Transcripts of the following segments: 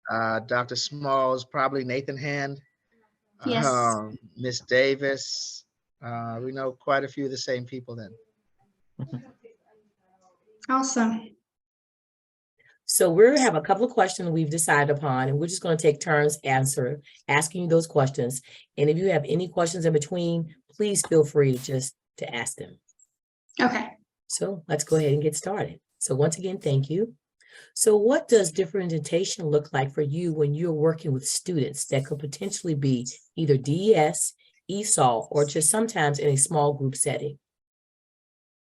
Dr. Smalls, probably Nathan Hand, Yes. Miss Davis. We know quite a few of the same people then. Awesome. So we have a couple of questions we've decided upon, and we're just going to take turns asking you those questions. And if you have any questions in between, please feel free to ask them. Okay. So let's go ahead and get started. So once again, thank you. So what does differentiation look like for you when you're working with students that could potentially be either DES, ESOL, or just sometimes in a small group setting?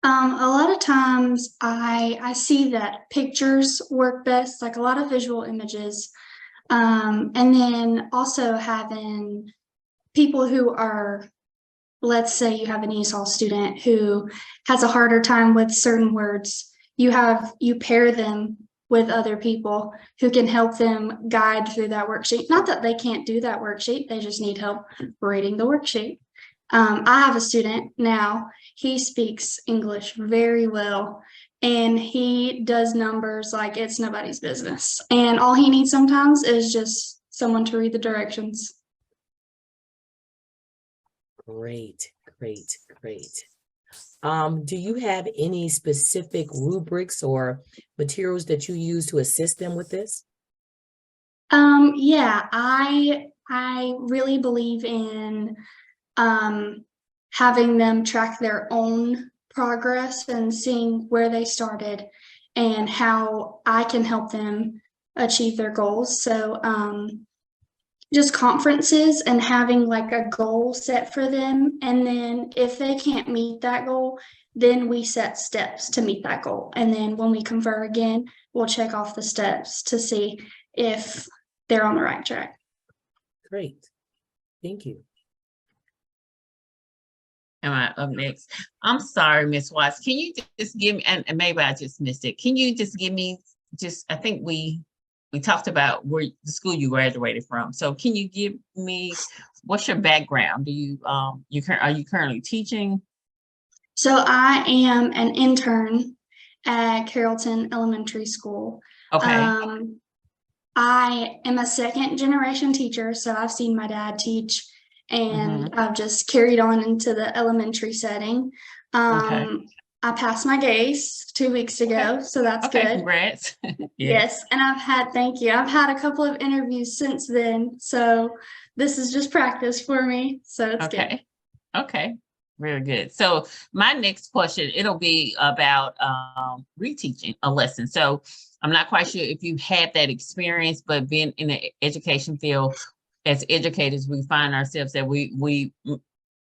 A lot of times I see that pictures work best, like a lot of visual images. And then also having people who are, let's say you have an ESOL student who has a harder time with certain words. You pair them with other people who can help them guide through that worksheet. Not that they can't do that worksheet, they just need help reading the worksheet. I have a student now, he speaks English very well, and he does numbers like it's nobody's business. And all he needs sometimes is just someone to read the directions. Great. Do you have any specific rubrics or materials that you use to assist them with this? Yeah, I really believe in having them track their own progress and seeing where they started and how I can help them achieve their goals. So just conferences and having like a goal set for them. And then if they can't meet that goal, then we set steps to meet that goal. And then when we confer again, we'll check off the steps to see if they're on the right track. Great. Thank you. Am I up next? I'm sorry, Ms. Watts. Can you just give me, and maybe I just missed it. Can you just give me I think we talked about where the school you graduated from. So can you give me, what's your background? Do you, are you currently teaching? So I am an intern at Carrollton Elementary School. Okay. I am a second generation teacher, so I've seen my dad teach, and I've just carried on into the elementary setting. Okay. I passed my GACE 2 weeks ago, so that's good. Congrats. Yes, and thank you. I've had a couple of interviews since then, so this is just practice for me, so it's good. Okay, very good. So my next question, it'll be about reteaching a lesson. So I'm not quite sure if you had that experience, but being in the education field, as educators, we find ourselves that we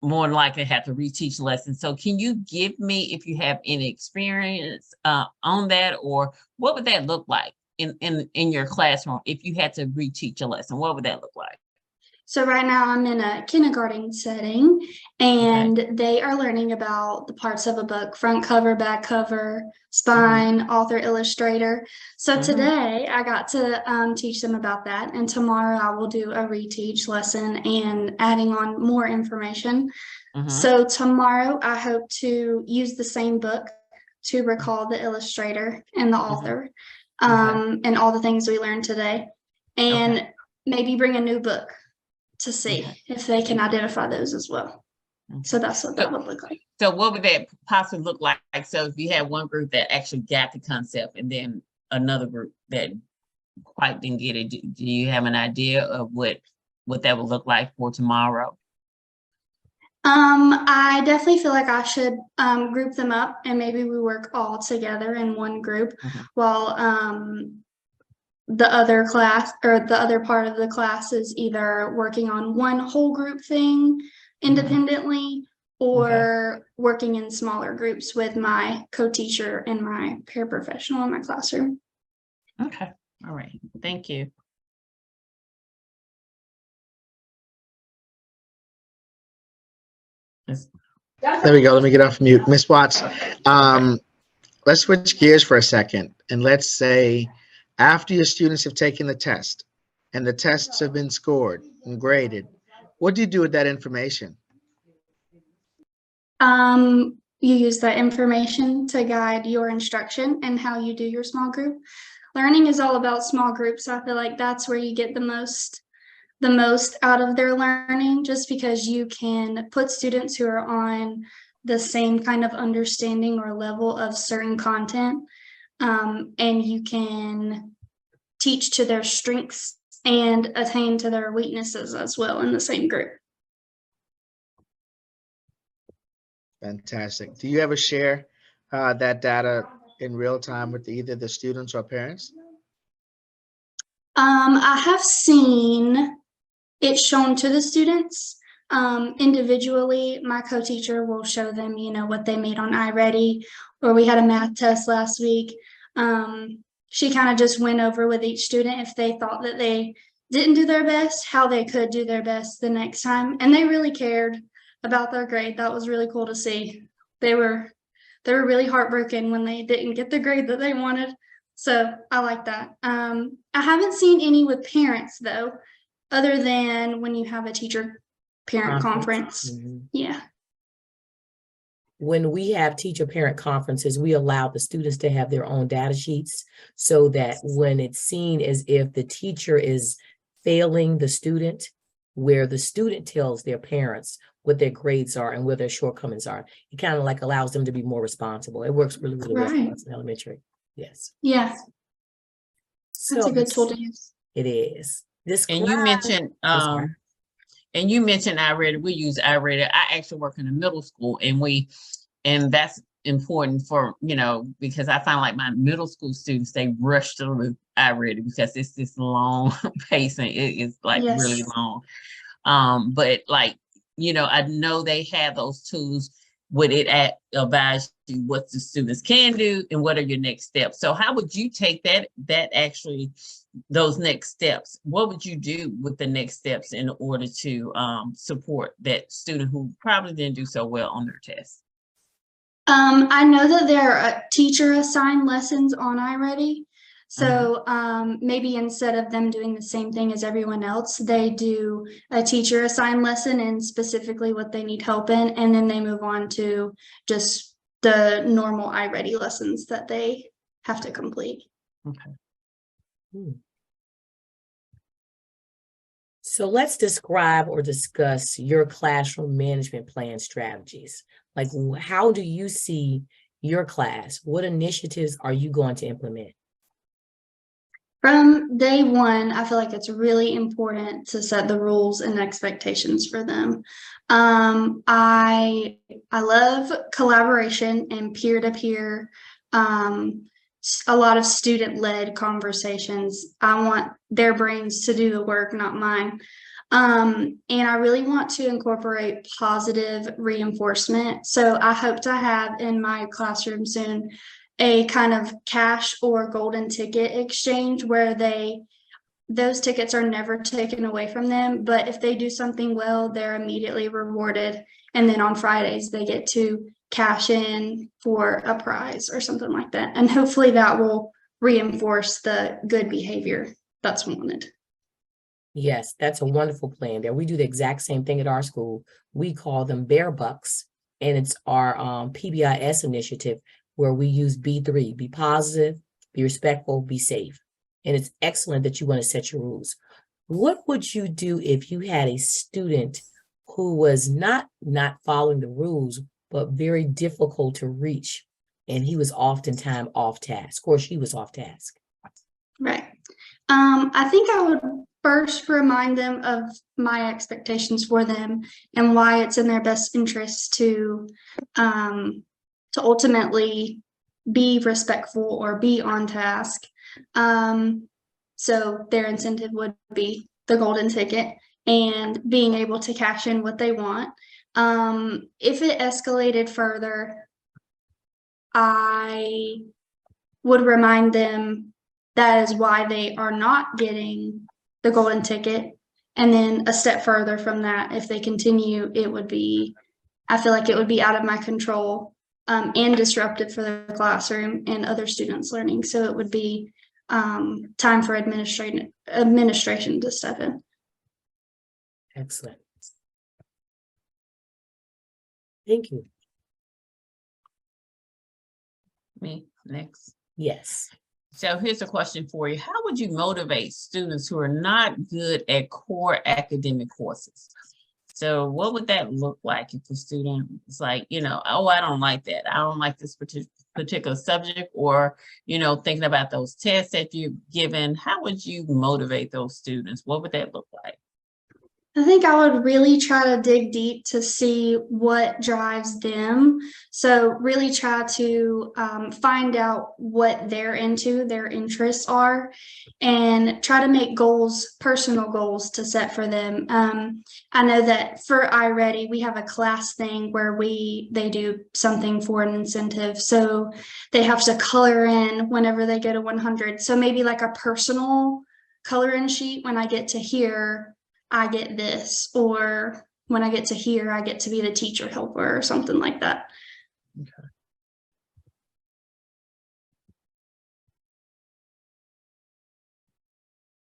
more than likely have to reteach lessons. So can you give me, if you have any experience on that, or what would that look like in your classroom if you had to reteach a lesson? What would that look like? So right now I'm in a kindergarten setting, and they are learning about the parts of a book: front cover, back cover, spine, author, illustrator. So today I got to teach them about that, and tomorrow I will do a reteach lesson and adding on more information. So tomorrow I hope to use the same book to recall the illustrator and the author, and all the things we learned today, and maybe bring a new book to see if they can identify those as well. So that's what that would look like. So what would that possibly look like? So if you have one group that actually got the concept and then another group that quite didn't get it, do you have an idea of what that would look like for tomorrow? I definitely feel like I should group them up, and maybe we work all together in one group while the other class or the other part of the class is either working on one whole group thing independently or working in smaller groups with my co-teacher and my paraprofessional in my classroom. Okay. All right. Thank you. There we go. Let me get off mute. Ms. Watts, let's switch gears for a second. And let's say after your students have taken the test and the tests have been scored and graded, what do you do with that information? You use that information to guide your instruction and how you do your small group. learning is all about small groups. I feel like that's where you get the most out of their learning, just because you can put students who are on the same kind of understanding or level of certain content, and you can teach to their strengths and attain to their weaknesses as well in the same group. Fantastic. Do you ever share that data in real time with either the students or parents? I have seen it shown to the students individually. My co-teacher will show them, what they made on iReady, or we had a math test last week. She kind of just went over with each student if they thought that they didn't do their best, how they could do their best the next time. And they really cared about their grade. That was really cool to see. They were really heartbroken when they didn't get the grade that they wanted. So I like that. I haven't seen any with parents though, other than when you have a teacher parent conference. Mm-hmm. Yeah. When we have teacher parent conferences, we allow the students to have their own data sheets, so that when it's seen as if the teacher is failing the student, where the student tells their parents what their grades are and where their shortcomings are, it kind of like allows them to be more responsible. It works really, really well for us in elementary. Yes. Yeah. So That's a good tool to use. It is. And you mentioned, sorry. and you mentioned iReady. We use iReady. I actually work in a middle school, and that's important for, because I find like my middle school students, they rush through iReady because it's this long pacing. It is like really long. But like, I know they have those tools. Would it advise you what the students can do and what are your next steps? So how would you take that actually, those next steps? What would you do with the next steps in order to support that student who probably didn't do so well on their test? I know that there are teacher assigned lessons on iReady. So maybe instead of them doing the same thing as everyone else, they do a teacher assigned lesson and specifically what they need help in, and then they move on to just the normal iReady lessons that they have to complete. Okay. So let's describe or discuss your classroom management plan strategies. Like, how do you see your class? What initiatives are you going to implement? From day one, I feel like it's really important to set the rules and expectations for them. I love collaboration and peer-to-peer, a lot of student-led conversations. I want their brains to do the work, not mine. And I really want to incorporate positive reinforcement. So I hope to have in my classroom soon a kind of cash or golden ticket exchange where those tickets are never taken away from them, but if they do something well, they're immediately rewarded. And then on Fridays, they get to cash in for a prize or something like that. And hopefully that will reinforce the good behavior that's wanted. Yes, that's a wonderful plan there. We do the exact same thing at our school. We call them Bear Bucks, and it's our PBIS initiative, where we use B3, be positive, be respectful, be safe. And it's excellent that you want to set your rules. What would you do if you had a student who was not following the rules, but very difficult to reach, and he was oftentimes off task, or she was off task? Right. I think I would first remind them of my expectations for them and why it's in their best interest to ultimately be respectful or be on task. So their incentive would be the golden ticket and being able to cash in what they want. If it escalated further, I would remind them that is why they are not getting the golden ticket. And then a step further from that, if they continue, I feel like it would be out of my control and disruptive for the classroom and other students learning. So it would be time for administration to step in. Excellent. Thank you. Me next. Yes. So here's a question for you. How would you motivate students who are not good at core academic courses? So what would that look like if the student is like, you know, oh, I don't like that. I don't like this particular subject, or, you know, thinking about those tests that you've given. How would you motivate those students? What would that look like? I think I would really try to dig deep to see what drives them. So really try to find out what they're into, their interests are, and try to make goals, personal goals to set for them. I know that for iReady, we have a class thing where they do something for an incentive. So they have to color in whenever they go to 100. So maybe like a personal color-in sheet. When I get to here, I get this, or when I get to here, I get to be the teacher helper or something like that.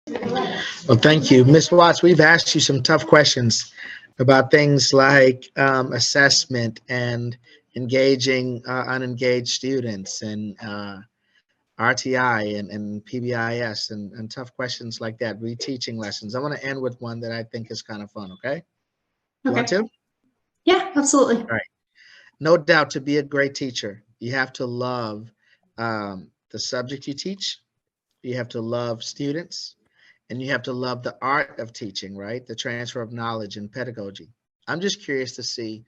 Okay. Well, thank you. Ms. Watts, we've asked you some tough questions about things like assessment and engaging unengaged students, and RTI and PBIS, and tough questions like that, reteaching lessons. I want to end with one that I think is kind of fun, okay? You want to? Yeah, absolutely. All right. No doubt, to be a great teacher, you have to love the subject you teach, you have to love students, and you have to love the art of teaching, right? The transfer of knowledge and pedagogy. I'm just curious to see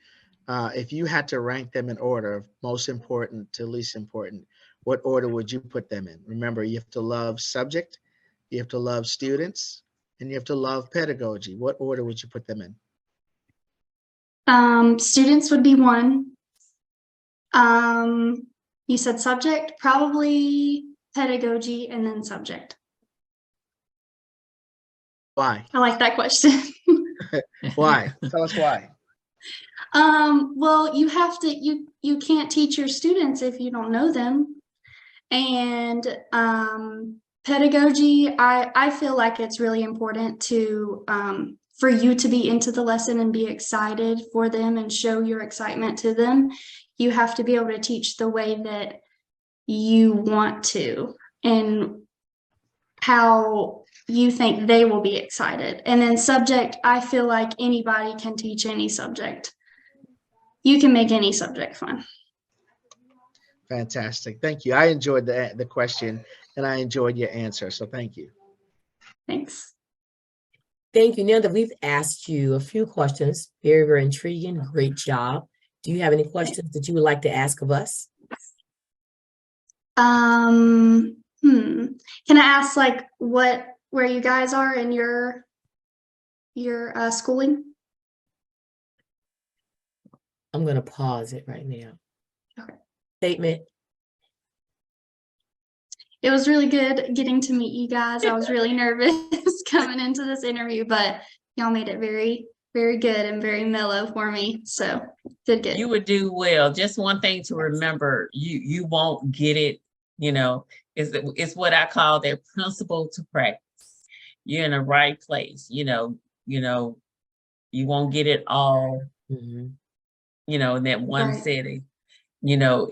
if you had to rank them in order of most important to least important, what order would you put them in? Remember, you have to love subject, you have to love students, and you have to love pedagogy. What order would you put them in? Students would be one. You said subject, probably pedagogy, and then subject. Why? I like that question. Why? Tell us why. Well, you have to, you can't teach your students if you don't know them. And pedagogy, I feel like it's really important to for you to be into the lesson and be excited for them and show your excitement to them. You have to be able to teach the way that you want to and how you think they will be excited. And then subject, I feel like anybody can teach any subject. You can make any subject fun. Fantastic. Thank you. I enjoyed the question, and I enjoyed your answer. So thank you. Thanks. Thank you. Now that we've asked you a few questions, very, very intriguing. Great job. Do you have any questions that you would like to ask of us? Can I ask like where you guys are in your schooling? I'm going to pause it right now. Okay. Statement. It was really good getting to meet you guys. I was really nervous coming into this interview, but y'all made it very, very good and very mellow for me. So good. You would do well. Just one thing to remember, you won't get it, you know, it's what I call their principle to practice. You're in the right place, you know, you won't get it all, you know, in that one setting, you know,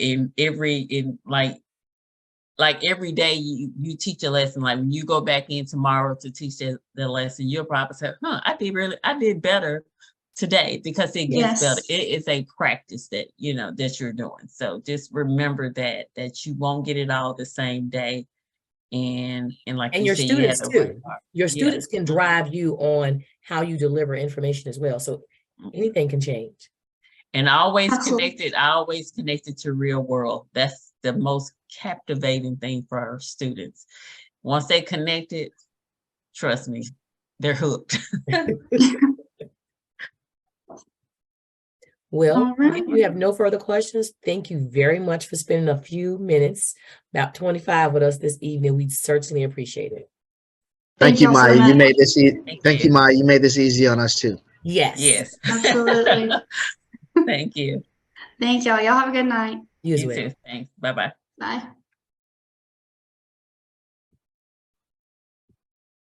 like every day you teach a lesson. Like when you go back in tomorrow to teach the lesson, you'll probably say, I did better today, because it gets better. It is a practice that, you know, that you're doing. So just remember that you won't get it all the same day. And like and you your said, students you too. Your students can drive you on how you deliver information as well. So anything can change. And I always connected to real world. That's the most captivating thing for our students. Once they connect it, trust me, they're hooked. Well, if you have no further questions, thank you very much for spending a few minutes, about 25 with us this evening. We certainly appreciate it. Thank you, Maya. You made this easy. Thank you, Maya. You made this easy on us too. Yes. Absolutely. Thank you. Thank y'all. Y'all have a good night. You as well. Too. Thanks. Bye-bye. Bye.